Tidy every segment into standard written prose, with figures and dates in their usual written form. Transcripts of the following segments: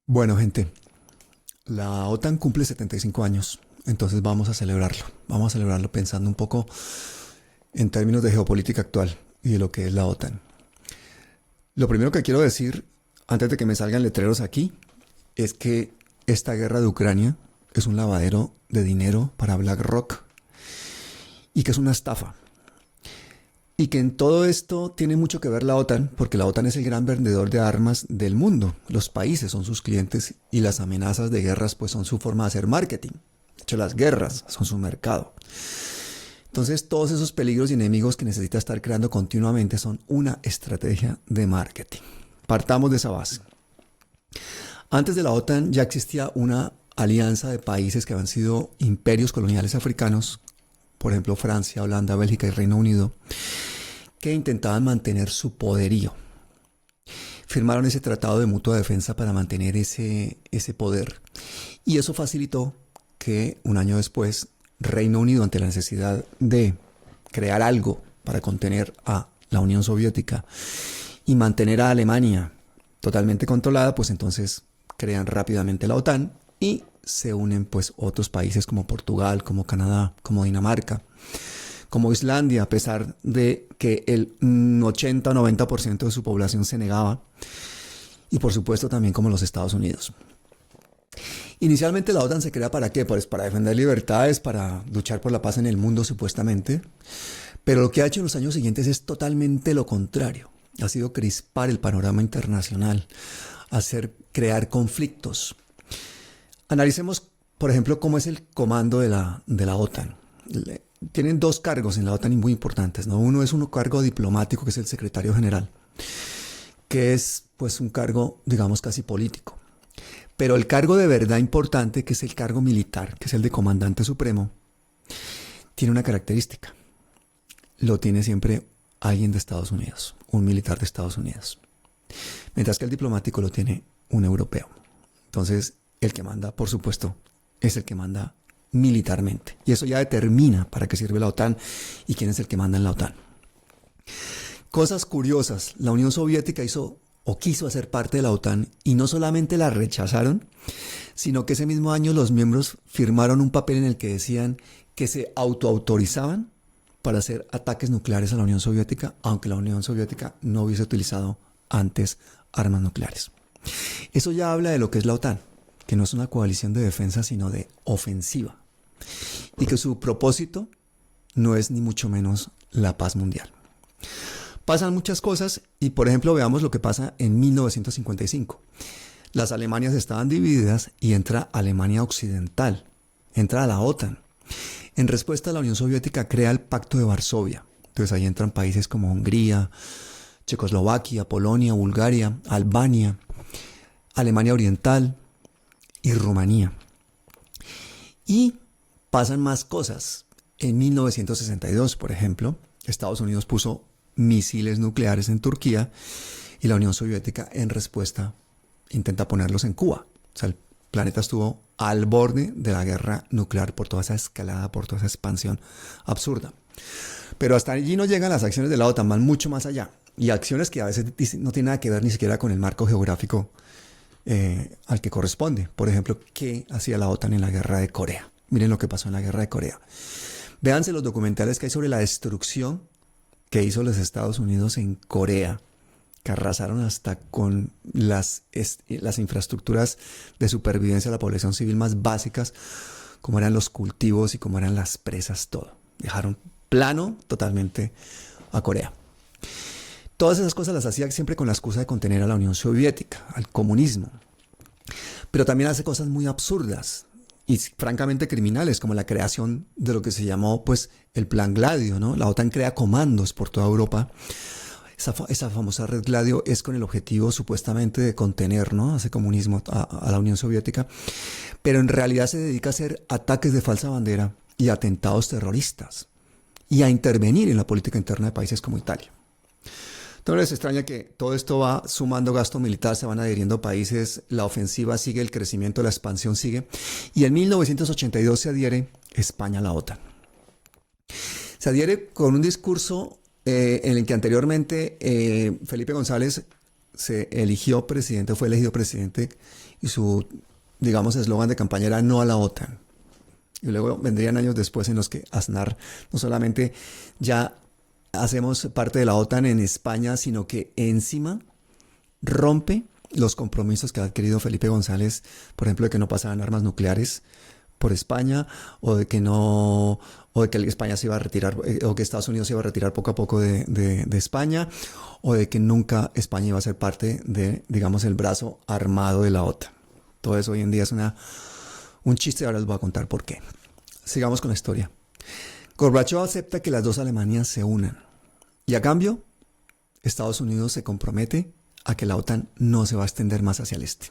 Bueno, gente, la OTAN cumple 75 años, entonces vamos a celebrarlo. Vamos a celebrarlo pensando un poco en términos de geopolítica actual y de lo que es la OTAN. Lo primero que quiero decir, antes de que me salgan letreros aquí, es que esta guerra de Ucrania es un lavadero de dinero para BlackRock y que es una estafa. Y que en todo esto tiene mucho que ver la OTAN, porque la OTAN es el gran vendedor de armas del mundo. Los países son sus clientes y las amenazas de guerras pues son su forma de hacer marketing. De hecho, las guerras son su mercado. Entonces, todos esos peligros y enemigos que necesita estar creando continuamente son una estrategia de marketing. Partamos de esa base. Antes de la OTAN ya existía una alianza de países que habían sido imperios coloniales africanos, por ejemplo Francia, Holanda, Bélgica y Reino Unido, que intentaban mantener su poderío. Firmaron ese tratado de mutua defensa para mantener ese poder. Y eso facilitó que un año después Reino Unido, ante la necesidad de crear algo para contener a la Unión Soviética y mantener a Alemania totalmente controlada, pues entonces crean rápidamente la OTAN y se unen pues otros países como Portugal, como Canadá, como Dinamarca, como Islandia, a pesar de que el 80 o 90% de su población se negaba, y por supuesto también como los Estados Unidos. Inicialmente la OTAN se crea ¿para qué? Pues para defender libertades, para luchar por la paz en el mundo supuestamente, pero lo que ha hecho en los años siguientes es totalmente lo contrario. Ha sido crispar el panorama internacional, crear conflictos. Analicemos, por ejemplo, cómo es el comando de la OTAN. Tienen dos cargos en la OTAN muy importantes, ¿no? Uno es un cargo diplomático, que es el secretario general, que es pues un cargo, digamos, casi político. Pero el cargo de verdad importante, que es el cargo militar, que es el de comandante supremo, tiene una característica. Lo tiene siempre alguien de Estados Unidos, un militar de Estados Unidos. Mientras que el diplomático lo tiene un europeo. Entonces, el que manda, por supuesto, es el que manda militarmente. Y eso ya determina para qué sirve la OTAN y quién es el que manda en la OTAN. Cosas curiosas. La Unión Soviética hizo o quiso hacer parte de la OTAN y no solamente la rechazaron, sino que ese mismo año los miembros firmaron un papel en el que decían que se autoautorizaban para hacer ataques nucleares a la Unión Soviética, aunque la Unión Soviética no hubiese utilizado antes armas nucleares. Eso ya habla de lo que es la OTAN, que no es una coalición de defensa, sino de ofensiva, y que su propósito no es ni mucho menos la paz mundial. Pasan muchas cosas y, por ejemplo, veamos lo que pasa en 1955. Las Alemanias estaban divididas y entra Alemania Occidental, entra a la OTAN. En respuesta, la Unión Soviética crea el Pacto de Varsovia. Entonces ahí entran países como Hungría, Checoslovaquia, Polonia, Bulgaria, Albania, Alemania Oriental y Rumanía. Y pasan más cosas. En 1962, por ejemplo, Estados Unidos puso misiles nucleares en Turquía y la Unión Soviética en respuesta intenta ponerlos en Cuba. O sea, el planeta estuvo al borde de la guerra nuclear por toda esa escalada, por toda esa expansión absurda. Pero hasta allí no llegan las acciones de la OTAN, van mucho más allá. Y acciones que a veces no tienen nada que ver ni siquiera con el marco geográfico al que corresponde. Por ejemplo, ¿qué hacía la OTAN en la guerra de Corea? Miren lo que pasó en la guerra de Corea. Véanse los documentales que hay sobre la destrucción que hizo los Estados Unidos en Corea, que arrasaron hasta con las infraestructuras de supervivencia de la población civil más básicas, como eran los cultivos y como eran las presas, todo. Dejaron plano totalmente a Corea. Todas esas cosas las hacía siempre con la excusa de contener a la Unión Soviética, al comunismo. Pero también hace cosas muy absurdas y francamente criminales, como la creación de lo que se llamó pues el Plan Gladio, ¿no? La OTAN crea comandos por toda Europa. Esa famosa red Gladio es con el objetivo supuestamente de contener, ¿no?, a ese comunismo, a la Unión Soviética, pero en realidad se dedica a hacer ataques de falsa bandera y atentados terroristas y a intervenir en la política interna de países como Italia. No les extraña que todo esto va sumando gasto militar, se van adhiriendo países, la ofensiva sigue, el crecimiento, la expansión sigue. Y en 1982 se adhiere España a la OTAN. Se adhiere con un discurso en el que anteriormente Felipe González se eligió presidente, fue elegido presidente y su, digamos, eslogan de campaña era no a la OTAN. Y luego vendrían años después en los que Aznar no solamente ya hacemos parte de la OTAN en España, sino que encima rompe los compromisos que ha adquirido Felipe González, por ejemplo, de que no pasaban armas nucleares por España, o de que no, o de que España se iba a retirar, o que Estados Unidos se iba a retirar poco a poco de España, o de que nunca España iba a ser parte de, digamos, el brazo armado de la OTAN. Todo eso hoy en día es un chiste, ahora les voy a contar por qué. Sigamos con la historia. Gorbachov acepta que las dos Alemanias se unan, y a cambio, Estados Unidos se compromete a que la OTAN no se va a extender más hacia el este.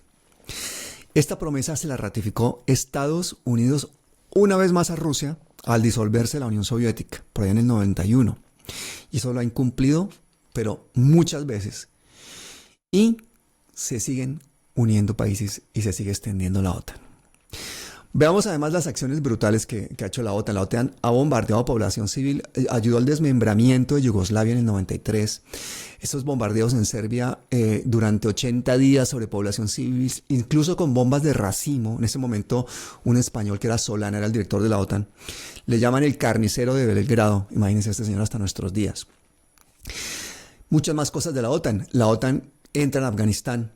Esta promesa se la ratificó Estados Unidos una vez más a Rusia al disolverse la Unión Soviética, por allá en el 91. Y eso lo ha incumplido, pero muchas veces. Y se siguen uniendo países y se sigue extendiendo la OTAN. Veamos además las acciones brutales que ha hecho la OTAN. La OTAN ha bombardeado población civil, ayudó al desmembramiento de Yugoslavia en el 93. Esos bombardeos en Serbia durante 80 días sobre población civil, incluso con bombas de racimo. En ese momento un español que era Solana, era el director de la OTAN. Le llaman el carnicero de Belgrado. Imagínense a este señor hasta nuestros días. Muchas más cosas de la OTAN. La OTAN entra en Afganistán.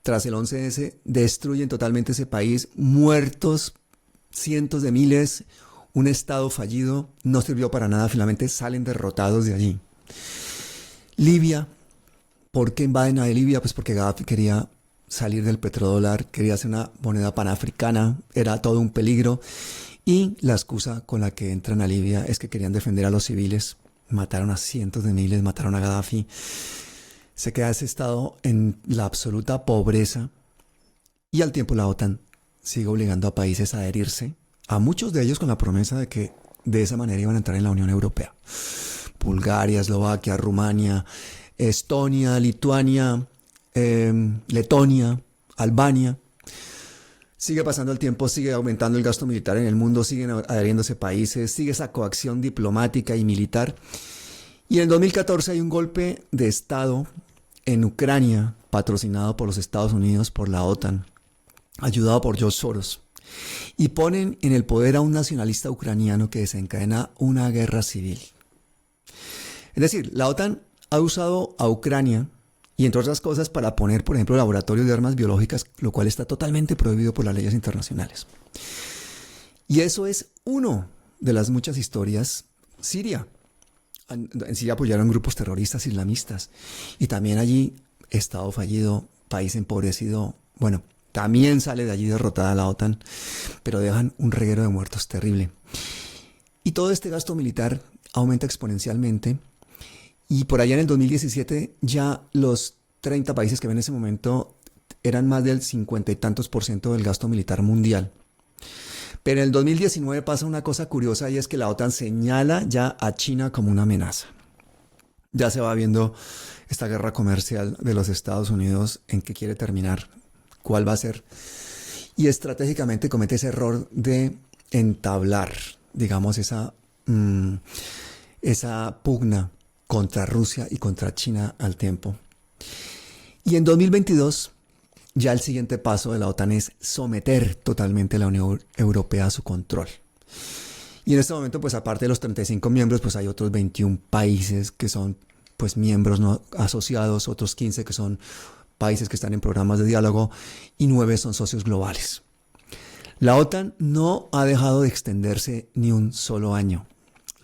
Tras el 11S, destruyen totalmente ese país, muertos cientos de miles, un estado fallido, no sirvió para nada, finalmente salen derrotados de allí. Libia, ¿por qué invaden a Libia? Pues porque Gaddafi quería salir del petrodólar, quería hacer una moneda panafricana, era todo un peligro, y la excusa con la que entran a Libia es que querían defender a los civiles, mataron a cientos de miles, mataron a Gaddafi. Se queda ese estado en la absoluta pobreza y al tiempo la OTAN sigue obligando a países a adherirse, a muchos de ellos con la promesa de que de esa manera iban a entrar en la Unión Europea. Bulgaria, Eslovaquia, Rumania, Estonia, Lituania, Letonia, Albania. Sigue pasando el tiempo, sigue aumentando el gasto militar en el mundo, siguen adheriéndose países, sigue esa coacción diplomática y militar. Y en el 2014 hay un golpe de Estado en Ucrania, patrocinado por los Estados Unidos, por la OTAN, ayudado por George Soros. Y ponen en el poder a un nacionalista ucraniano que desencadena una guerra civil. Es decir, la OTAN ha usado a Ucrania, y entre otras cosas, para poner, por ejemplo, laboratorios de armas biológicas, lo cual está totalmente prohibido por las leyes internacionales. Y eso es uno de las muchas historias. Siria. En Siria apoyaron grupos terroristas islamistas. Y también allí, Estado fallido, país empobrecido. Bueno, también sale de allí derrotada la OTAN, pero dejan un reguero de muertos terrible. Y todo este gasto militar aumenta exponencialmente. Y por allá en el 2017 ya los 30 países que ven en ese momento eran más del 50 y tantos % del gasto militar mundial. Pero en el 2019 pasa una cosa curiosa y es que la OTAN señala ya a China como una amenaza. Ya se va viendo esta guerra comercial de los Estados Unidos en qué quiere terminar, cuál va a ser. Y estratégicamente comete ese error de entablar, digamos, esa pugna contra Rusia y contra China al tiempo. Y en 2022... ya el siguiente paso de la OTAN es someter totalmente a la Unión Europea a su control. Y en este momento, pues aparte de los 35 miembros, pues hay otros 21 países que son pues miembros no asociados, otros 15 que son países que están en programas de diálogo y 9 son socios globales. La OTAN no ha dejado de extenderse ni un solo año.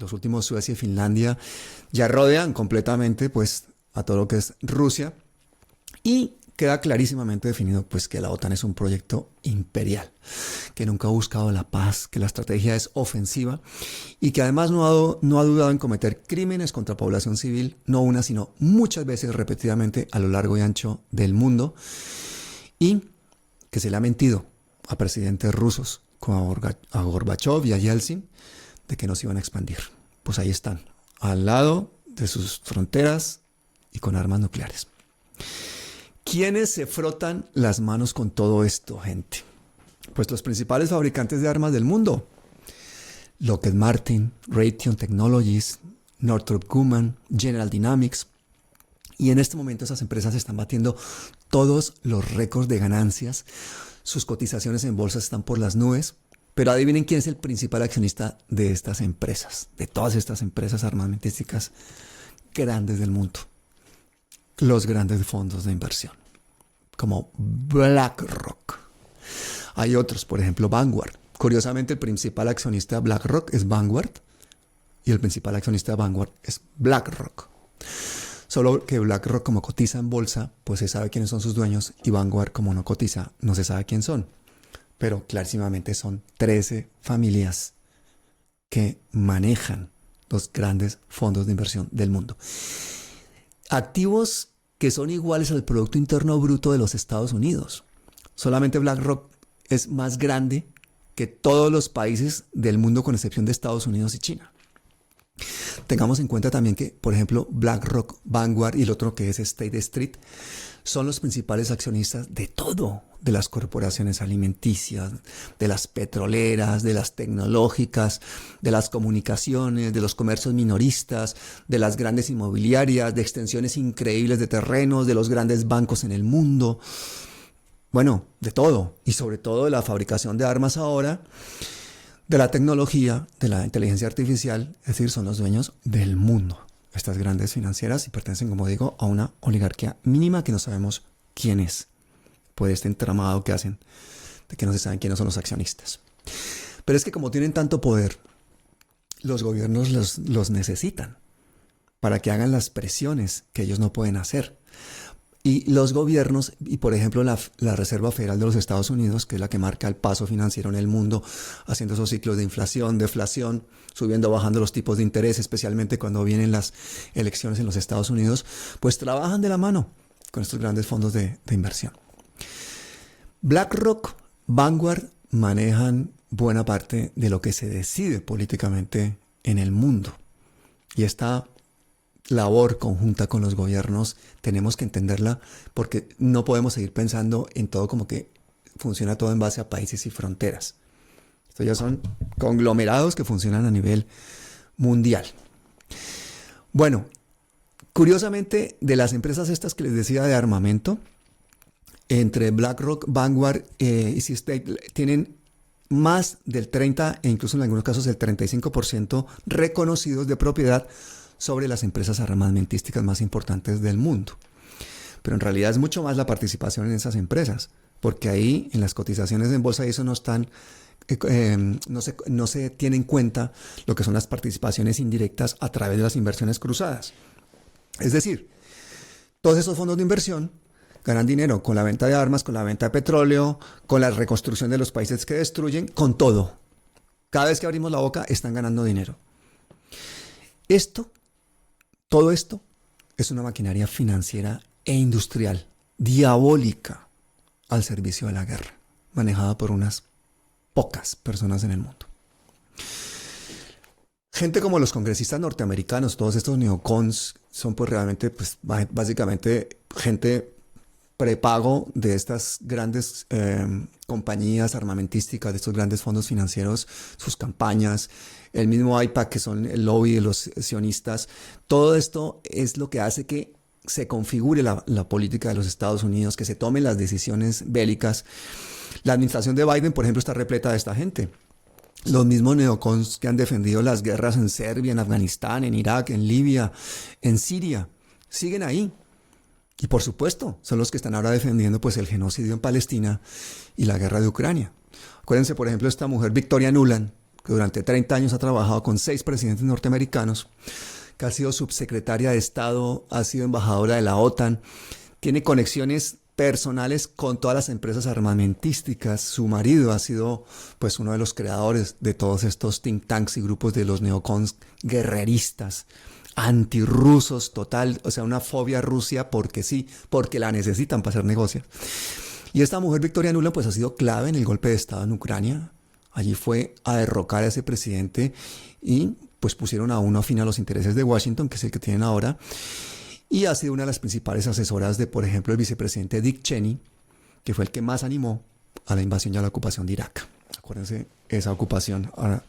Los últimos, Suecia y Finlandia, ya rodean completamente pues a todo lo que es Rusia, y queda clarísimamente definido pues que la OTAN es un proyecto imperial, que nunca ha buscado la paz, que la estrategia es ofensiva y que además no ha dudado en cometer crímenes contra población civil, no una sino muchas veces repetidamente a lo largo y ancho del mundo, y que se le ha mentido a presidentes rusos como a Gorbachov y a Yeltsin de que no se iban a expandir. Pues ahí están, al lado de sus fronteras y con armas nucleares. ¿Quiénes se frotan las manos con todo esto, gente? Pues los principales fabricantes de armas del mundo. Lockheed Martin, Raytheon Technologies, Northrop Grumman, General Dynamics. Y en este momento esas empresas están batiendo todos los récords de ganancias. Sus cotizaciones en bolsa están por las nubes. Pero adivinen quién es el principal accionista de estas empresas, de todas estas empresas armamentísticas grandes del mundo. Los grandes fondos de inversión, como BlackRock. Hay otros, por ejemplo, Vanguard. Curiosamente, el principal accionista de BlackRock es Vanguard y el principal accionista de Vanguard es BlackRock. Solo que BlackRock, como cotiza en bolsa, pues se sabe quiénes son sus dueños, y Vanguard, como no cotiza, no se sabe quién son. Pero clarísimamente son 13 familias que manejan los grandes fondos de inversión del mundo. Activos que son iguales al Producto Interno Bruto de los Estados Unidos. Solamente BlackRock es más grande que todos los países del mundo con excepción de Estados Unidos y China. Tengamos en cuenta también que, por ejemplo, BlackRock, Vanguard y el otro que es State Street son los principales accionistas de todo, de las corporaciones alimenticias, de las petroleras, de las tecnológicas, de las comunicaciones, de los comercios minoristas, de las grandes inmobiliarias, de extensiones increíbles de terrenos, de los grandes bancos en el mundo. Bueno, de todo, y sobre todo de la fabricación de armas ahora, de la tecnología, de la inteligencia artificial, es decir, son los dueños del mundo. Estas grandes financieras, y pertenecen, como digo, a una oligarquía mínima que no sabemos quién es, por este entramado que hacen, de que no se saben quiénes son los accionistas. Pero es que como tienen tanto poder, los gobiernos los necesitan para que hagan las presiones que ellos no pueden hacer. Y los gobiernos, y por ejemplo la Reserva Federal de los Estados Unidos, que es la que marca el paso financiero en el mundo, haciendo esos ciclos de inflación, deflación, subiendo o bajando los tipos de interés, especialmente cuando vienen las elecciones en los Estados Unidos, pues trabajan de la mano con estos grandes fondos de inversión. BlackRock, Vanguard manejan buena parte de lo que se decide políticamente en el mundo. Y esta labor conjunta con los gobiernos tenemos que entenderla, porque no podemos seguir pensando en todo como que funciona todo en base a países y fronteras. Estos ya son conglomerados que funcionan a nivel mundial. Bueno, curiosamente, de las empresas estas que les decía de armamento, entre BlackRock, Vanguard y Sea State tienen más del 30 e incluso en algunos casos el 35% reconocidos de propiedad sobre las empresas armamentísticas más importantes del mundo. Pero en realidad es mucho más la participación en esas empresas, porque ahí en las cotizaciones en bolsa y eso no están, no se tiene en cuenta lo que son las participaciones indirectas a través de las inversiones cruzadas. Es decir, todos esos fondos de inversión ganan dinero con la venta de armas, con la venta de petróleo, con la reconstrucción de los países que destruyen, con todo. Cada vez que abrimos la boca están ganando dinero. Todo esto es una maquinaria financiera e industrial diabólica al servicio de la guerra, manejada por unas pocas personas en el mundo. Gente como los congresistas norteamericanos, todos estos neocons, son pues realmente, pues básicamente gente prepago de estas grandes compañías armamentísticas, de estos grandes fondos financieros, sus campañas, el mismo AIPAC, que son el lobby de los sionistas. Todo esto es lo que hace que se configure la política de los Estados Unidos, que se tomen las decisiones bélicas. La administración de Biden, por ejemplo, está repleta de esta gente. Los mismos neocons que han defendido las guerras en Serbia, en Afganistán, en Irak, en Libia, en Siria, siguen ahí. Y por supuesto, son los que están ahora defendiendo pues el genocidio en Palestina y la guerra de Ucrania. Acuérdense, por ejemplo, esta mujer Victoria Nuland, que durante 30 años ha trabajado con 6 presidentes norteamericanos, que ha sido subsecretaria de Estado, ha sido embajadora de la OTAN, tiene conexiones personales con todas las empresas armamentísticas. Su marido ha sido pues uno de los creadores de todos estos think tanks y grupos de los neocons guerreristas, antirrusos total, o sea, una fobia a Rusia porque sí, porque la necesitan para hacer negocios. Y esta mujer Victoria Nuland pues ha sido clave en el golpe de Estado en Ucrania. Allí fue a derrocar a ese presidente y pues pusieron a uno afín a los intereses de Washington, que es el que tienen ahora. Y ha sido una de las principales asesoras de, por ejemplo, el vicepresidente Dick Cheney, que fue el que más animó a la invasión y a la ocupación de Irak. Acuérdense esa ocupación, ahora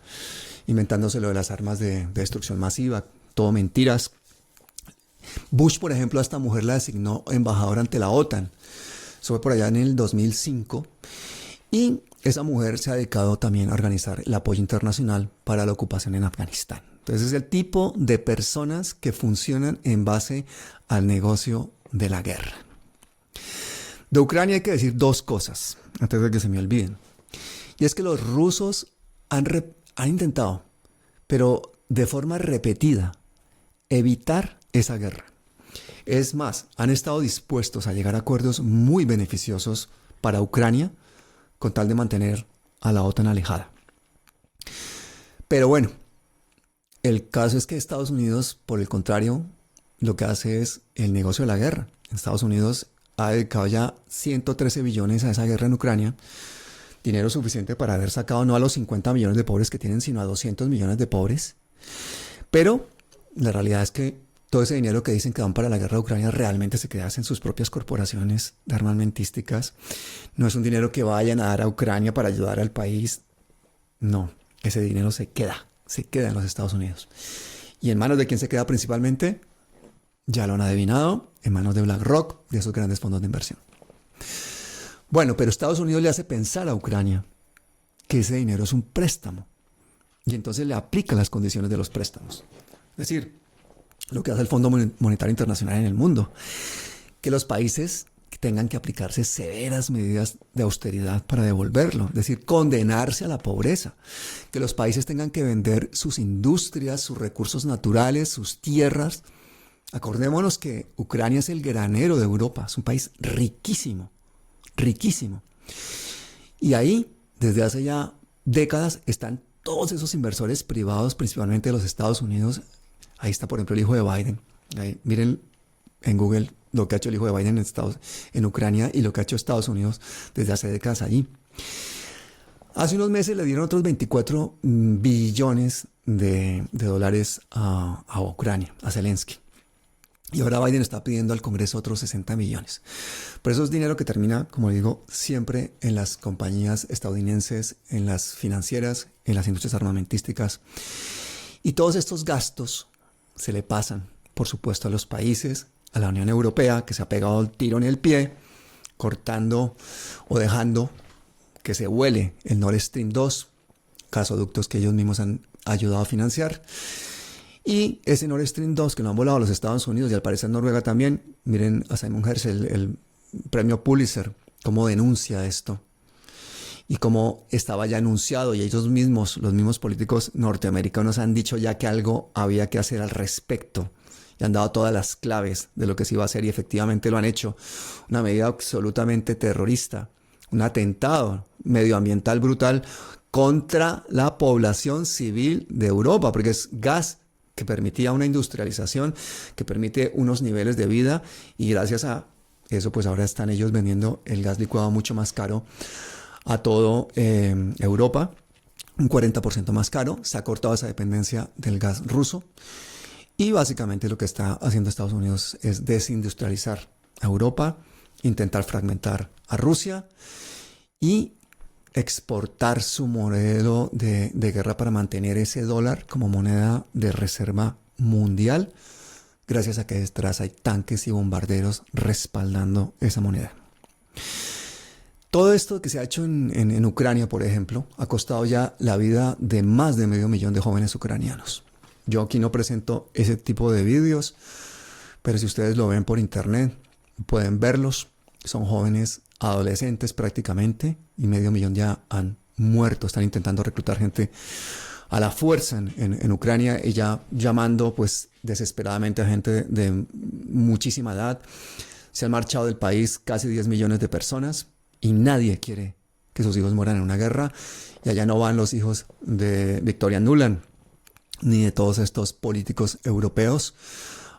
inventándose lo de las armas de destrucción masiva, todo mentiras. Bush, por ejemplo, a esta mujer la designó embajadora ante la OTAN. Eso fue por allá en el 2005. Y esa mujer se ha dedicado también a organizar el apoyo internacional para la ocupación en Afganistán. Entonces es el tipo de personas que funcionan en base al negocio de la guerra. De Ucrania hay que decir dos cosas, antes de que se me olviden. Y es que los rusos han intentado, pero de forma repetida, evitar esa guerra. Es más, han estado dispuestos a llegar a acuerdos muy beneficiosos para Ucrania con tal de mantener a la OTAN alejada. Pero bueno, el caso es que Estados Unidos, por el contrario, lo que hace es el negocio de la guerra. Estados Unidos ha dedicado ya 113 billones a esa guerra en Ucrania, dinero suficiente para haber sacado no a los 50 millones de pobres que tienen, sino a 200 millones de pobres. Pero la realidad es que todo ese dinero que dicen que dan para la guerra de Ucrania realmente se queda en sus propias corporaciones armamentísticas. No es un dinero que vayan a dar a Ucrania para ayudar al país. No, ese dinero se queda en los Estados Unidos. ¿Y en manos de quién se queda principalmente? Ya lo han adivinado, en manos de BlackRock, de esos grandes fondos de inversión. Bueno, pero Estados Unidos le hace pensar a Ucrania que ese dinero es un préstamo. Y entonces le aplica las condiciones de los préstamos. Es decir, lo que hace el Fondo Monetario Internacional en el mundo, que los países tengan que aplicarse severas medidas de austeridad para devolverlo, es decir, condenarse a la pobreza, que los países tengan que vender sus industrias, sus recursos naturales, sus tierras. Acordémonos que Ucrania es el granero de Europa, es un país riquísimo, riquísimo. Y ahí, desde hace ya décadas, están todos esos inversores privados, principalmente de los Estados Unidos. Ahí está, por ejemplo, el hijo de Biden. Ahí, miren en Google lo que ha hecho el hijo de Biden en Ucrania y lo que ha hecho Estados Unidos desde hace décadas allí. Hace unos meses le dieron otros 24 billones de dólares a Ucrania, a Zelensky. Y ahora Biden está pidiendo al Congreso otros 60 millones. Pero eso es dinero que termina, como digo, siempre en las compañías estadounidenses, en las financieras, en las industrias armamentísticas. Y todos estos gastos se le pasan, por supuesto, a los países, a la Unión Europea, que se ha pegado el tiro en el pie, cortando o dejando que se vuele el Nord Stream 2, gasoductos que ellos mismos han ayudado a financiar. Y ese Nord Stream 2 que lo han volado a los Estados Unidos y al parecer Noruega también. Miren a Simon Hershey, el premio Pulitzer, cómo denuncia esto. Y cómo estaba ya anunciado y ellos mismos, los mismos políticos norteamericanos han dicho ya que algo había que hacer al respecto. Y han dado todas las claves de lo que se iba a hacer y efectivamente lo han hecho. Una medida absolutamente terrorista, un atentado medioambiental brutal contra la población civil de Europa, porque es gas que permitía una industrialización, que permite unos niveles de vida y gracias a eso pues ahora están ellos vendiendo el gas licuado mucho más caro a todo Europa, un 40% más caro. Se ha cortado esa dependencia del gas ruso y básicamente lo que está haciendo Estados Unidos es desindustrializar a Europa, intentar fragmentar a Rusia y exportar su modelo de guerra para mantener ese dólar como moneda de reserva mundial, gracias a que detrás hay tanques y bombarderos respaldando esa moneda. Todo esto que se ha hecho en Ucrania, por ejemplo, ha costado ya la vida de más de 500.000 de jóvenes ucranianos. Yo aquí no presento ese tipo de vídeos, pero si ustedes lo ven por internet, pueden verlos. Son jóvenes adolescentes prácticamente y 500.000 ya han muerto. Están intentando reclutar gente a la fuerza en Ucrania y ya llamando pues desesperadamente a gente de muchísima edad. Se han marchado del país casi 10 millones de personas. Y nadie quiere que sus hijos mueran en una guerra. Y allá no van los hijos de Victoria Nuland, ni de todos estos políticos europeos.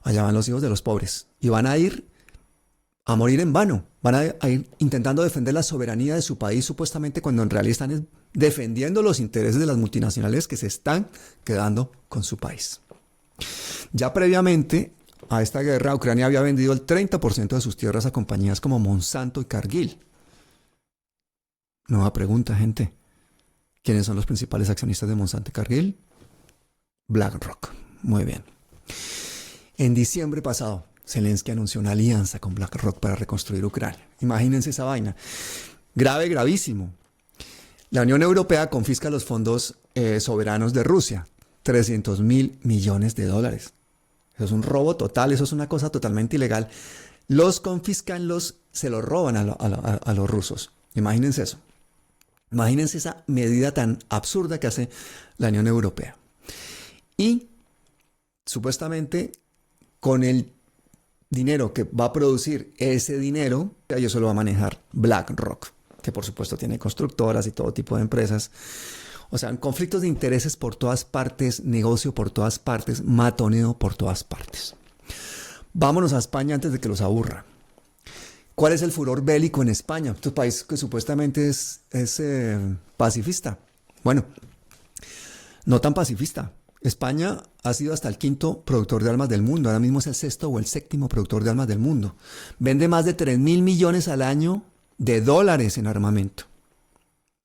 Allá van los hijos de los pobres. Y van a ir a morir en vano. Van a ir intentando defender la soberanía de su país, supuestamente, cuando en realidad están defendiendo los intereses de las multinacionales que se están quedando con su país. Ya previamente a esta guerra, Ucrania había vendido el 30% de sus tierras a compañías como Monsanto y Cargill. Nueva pregunta, gente. ¿Quiénes son los principales accionistas de Monsanto y Cargill? BlackRock. Muy bien. En diciembre pasado, Zelensky anunció una alianza con BlackRock para reconstruir Ucrania. Imagínense esa vaina. Grave, gravísimo. La Unión Europea confisca los fondos soberanos de Rusia. 300.000 millones de dólares. Eso es un robo total, eso es una cosa totalmente ilegal. Los confiscan, se los roban a los rusos. Imagínense eso. Imagínense esa medida tan absurda que hace la Unión Europea. Y supuestamente con el dinero que va a producir ese dinero, eso lo va a manejar BlackRock, que por supuesto tiene constructoras y todo tipo de empresas. O sea, conflictos de intereses por todas partes, negocio por todas partes, matoneo por todas partes. Vámonos a España antes de que los aburra. ¿Cuál es el furor bélico en España? Este país que supuestamente es pacifista. Bueno, no tan pacifista. España ha sido hasta el quinto productor de armas del mundo. Ahora mismo es el sexto o el séptimo productor de armas del mundo. Vende más de 3.000 millones al año de dólares en armamento.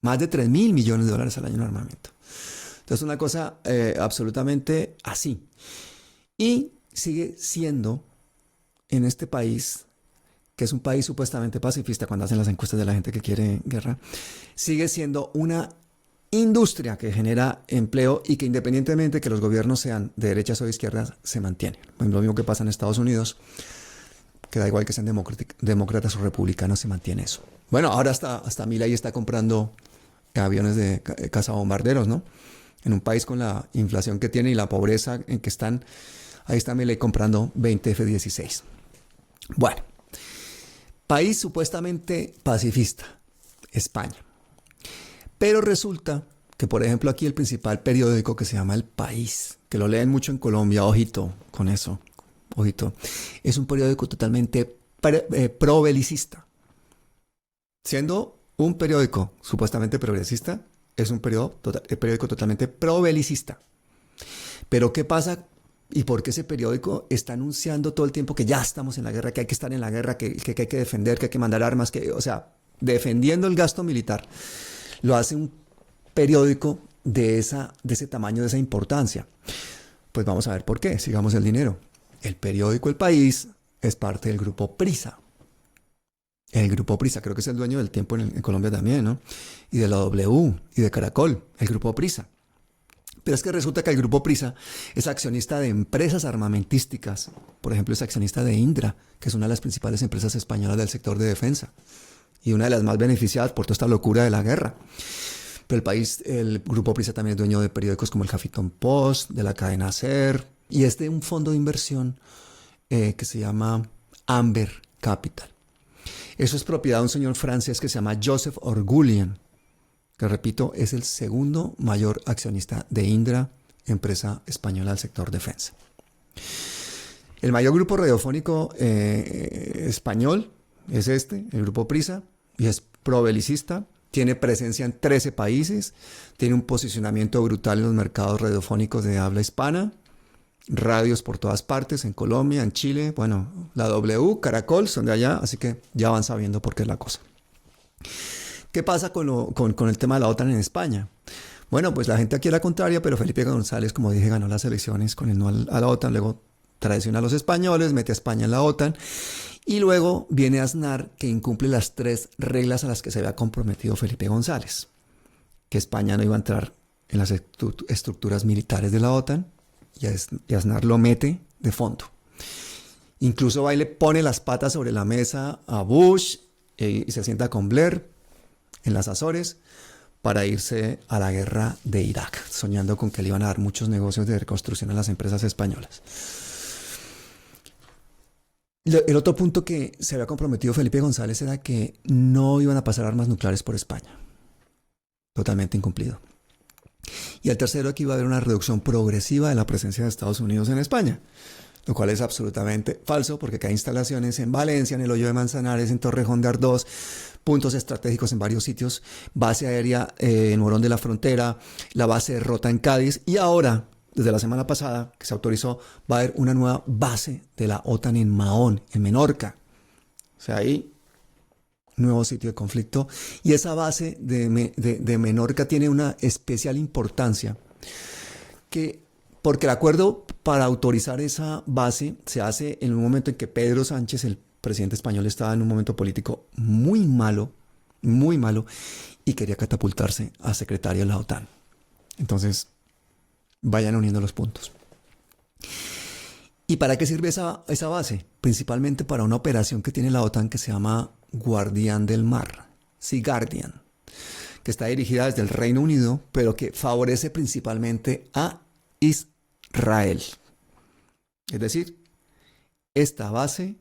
Más de 3.000 millones de dólares al año en armamento. Entonces, una cosa absolutamente así. Y sigue siendo en este país, que es un país supuestamente pacifista cuando hacen las encuestas de la gente que quiere guerra, sigue siendo una industria que genera empleo y que independientemente que los gobiernos sean de derechas o de izquierdas, se mantiene. Lo mismo que pasa en Estados Unidos, que da igual que sean demócratas o republicanos, se mantiene eso. Bueno, ahora hasta Milei está comprando aviones de cazabombarderos, ¿no? En un país con la inflación que tiene y la pobreza en que están, ahí está Milei comprando 20 F-16. Bueno, país supuestamente pacifista, España. Pero resulta que, por ejemplo, aquí el principal periódico que se llama El País, que lo leen mucho en Colombia, ojito con eso, ojito, es un periódico totalmente pro-belicista. Siendo un periódico supuestamente progresista, es un periódico totalmente pro-belicista. Pero ¿qué pasa? ¿Y por qué ese periódico está anunciando todo el tiempo que ya estamos en la guerra, que hay que estar en la guerra, que hay que defender, que hay que mandar armas, o sea, defendiendo el gasto militar? Lo hace un periódico de ese tamaño, de esa importancia. Pues vamos a ver por qué. Sigamos el dinero. El periódico El País es parte del grupo Prisa. El grupo Prisa, creo que es el dueño del Tiempo en Colombia también, ¿no? Y de la W y de Caracol, el grupo Prisa. Pero es que resulta que el grupo Prisa es accionista de empresas armamentísticas. Por ejemplo, es accionista de Indra, que es una de las principales empresas españolas del sector de defensa. Y una de las más beneficiadas por toda esta locura de la guerra. Pero el grupo Prisa también es dueño de periódicos como el Huffington Post, de la cadena SER, y es de un fondo de inversión que se llama Amber Capital. Eso es propiedad de un señor francés que se llama Joseph Orgullien, que repito, es el segundo mayor accionista de Indra, empresa española del sector defensa. El mayor grupo radiofónico español es el grupo Prisa, y es probelicista, tiene presencia en 13 países, tiene un posicionamiento brutal en los mercados radiofónicos de habla hispana, radios por todas partes, en Colombia, en Chile, bueno, la W, Caracol, son de allá, así que ya van sabiendo por qué es la cosa. ¿Qué pasa con el tema de la OTAN en España? Bueno, pues la gente aquí era contraria, pero Felipe González, como dije, ganó las elecciones con el no a la OTAN, luego traiciona a los españoles, mete a España en la OTAN, y luego viene Aznar, que incumple las 3 reglas a las que se había comprometido Felipe González. Que España no iba a entrar en las estructuras militares de la OTAN, y Aznar lo mete de fondo. Incluso va y le pone las patas sobre la mesa a Bush y se sienta con Blair en las Azores para irse a la guerra de Irak, soñando con que le iban a dar muchos negocios de reconstrucción a las empresas españolas. El otro punto que se había comprometido Felipe González era que no iban a pasar armas nucleares por España. Totalmente incumplido. Y el tercero, que iba a haber una reducción progresiva de la presencia de Estados Unidos en España, lo cual es absolutamente falso, porque hay instalaciones en Valencia, en el Hoyo de Manzanares, en Torrejón de Ardós, puntos estratégicos en varios sitios, base aérea en Morón de la Frontera, la base de Rota en Cádiz, y ahora, desde la semana pasada, que se autorizó, va a haber una nueva base de la OTAN en Mahón, en Menorca. O sea, ahí, nuevo sitio de conflicto. Y esa base de Menorca tiene una especial importancia, que Porque el acuerdo para autorizar esa base se hace en un momento en que Pedro Sánchez, el presidente español, estaba en un momento político muy malo, y quería catapultarse a secretario de la OTAN. Entonces, vayan uniendo los puntos. ¿Y para qué sirve esa base? Principalmente para una operación que tiene la OTAN que se llama Guardián del Mar, Sea Guardian, que está dirigida desde el Reino Unido, pero que favorece principalmente a Israel. Es decir, esta base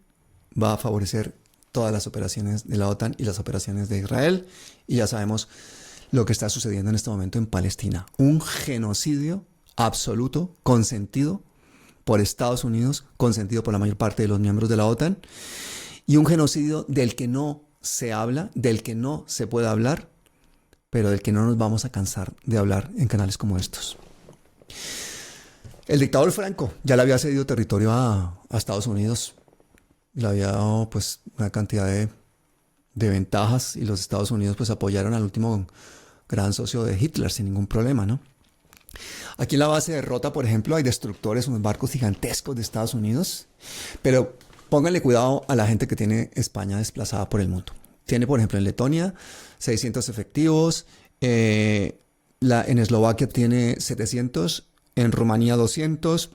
va a favorecer todas las operaciones de la OTAN y las operaciones de Israel, y ya sabemos lo que está sucediendo en este momento en Palestina. Un genocidio absoluto, consentido por Estados Unidos, consentido por la mayor parte de los miembros de la OTAN, y un genocidio del que no se habla, del que no se puede hablar, pero del que no nos vamos a cansar de hablar en canales como estos. El dictador Franco ya le había cedido territorio a Estados Unidos, le había dado pues una cantidad de ventajas, y los Estados Unidos pues apoyaron al último gran socio de Hitler sin ningún problema, ¿no? Aquí en la base de Rota, por ejemplo, hay destructores, unos barcos gigantescos de Estados Unidos, pero pónganle cuidado a la gente que tiene España desplazada por el mundo. Tiene, por ejemplo, en Letonia 600 efectivos, en Eslovaquia tiene 700, en Rumanía 200,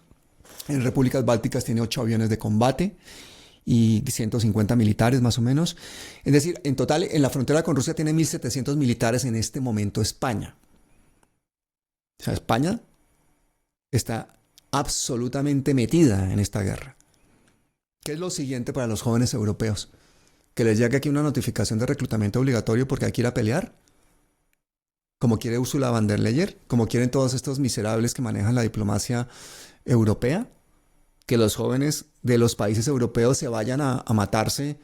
en Repúblicas Bálticas tiene 8 aviones de combate y 150 militares más o menos. Es decir, en total en la frontera con Rusia tiene 1.700 militares en este momento España. O sea, España está absolutamente metida en esta guerra. ¿Qué es lo siguiente para los jóvenes europeos? ¿Que les llegue aquí una notificación de reclutamiento obligatorio porque hay que ir a pelear? Como quiere Ursula von der Leyen, como quieren todos estos miserables que manejan la diplomacia europea, que los jóvenes de los países europeos se vayan a matarse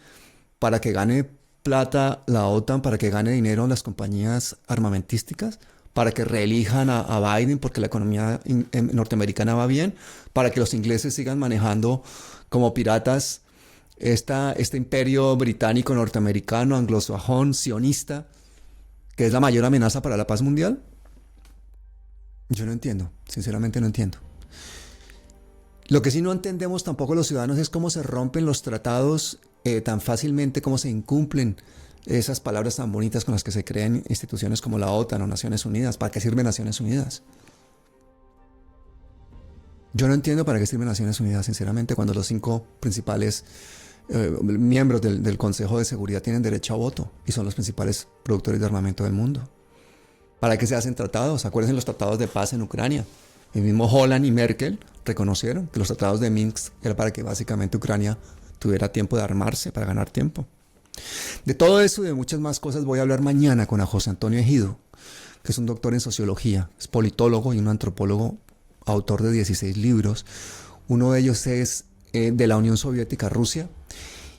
para que gane plata la OTAN, para que gane dinero las compañías armamentísticas, para que reelijan a Biden porque la economía norteamericana va bien, para que los ingleses sigan manejando como piratas este imperio británico, norteamericano, anglosajón, sionista, que es la mayor amenaza para la paz mundial. Yo no entiendo, sinceramente no entiendo. Lo que sí no entendemos tampoco los ciudadanos es cómo se rompen los tratados tan fácilmente, cómo se incumplen esas palabras tan bonitas con las que se crean instituciones como la OTAN o Naciones Unidas. ¿Para qué sirven Naciones Unidas? Yo no entiendo para qué sirven Naciones Unidas, sinceramente, cuando los 5 principales miembros del Consejo de Seguridad tienen derecho a voto y son los principales productores de armamento del mundo. ¿Para qué se hacen tratados? Acuérdense los tratados de paz en Ucrania. El mismo Holland y Merkel reconocieron que los tratados de Minsk era para que básicamente Ucrania tuviera tiempo de armarse, para ganar tiempo. De todo eso y de muchas más cosas voy a hablar mañana con José Antonio Ejido, que es un doctor en sociología, es politólogo y un antropólogo, autor de 16 libros. Uno de ellos es de la Unión Soviética, Rusia,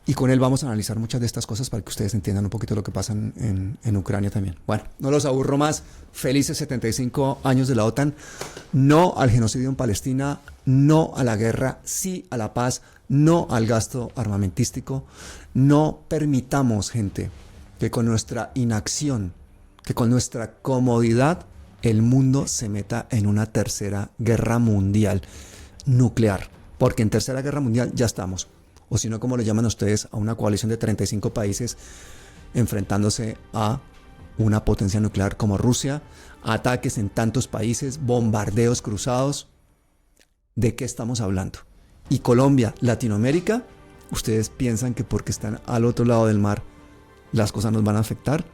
y con él vamos a analizar muchas de estas cosas para que ustedes entiendan un poquito lo que pasa en Ucrania también. Bueno, no los aburro más. Felices 75 años de la OTAN. No al genocidio en Palestina, no a la guerra, sí a la paz, no al gasto armamentístico. No permitamos, gente, que con nuestra inacción, que con nuestra comodidad, el mundo se meta en una tercera guerra mundial nuclear. Porque en tercera guerra mundial ya estamos. O si no, como le llaman ustedes, a una coalición de 35 países enfrentándose a una potencia nuclear como Rusia, ataques en tantos países, bombardeos cruzados. ¿De qué estamos hablando? Y Colombia, Latinoamérica, ¿ustedes piensan que porque están al otro lado del mar las cosas nos van a afectar?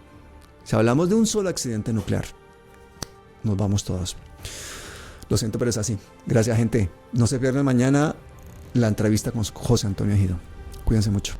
Si hablamos de un solo accidente nuclear, nos vamos todos. Lo siento, pero es así. Gracias, gente. No se pierdan mañana la entrevista con José Antonio Ejido. Cuídense mucho.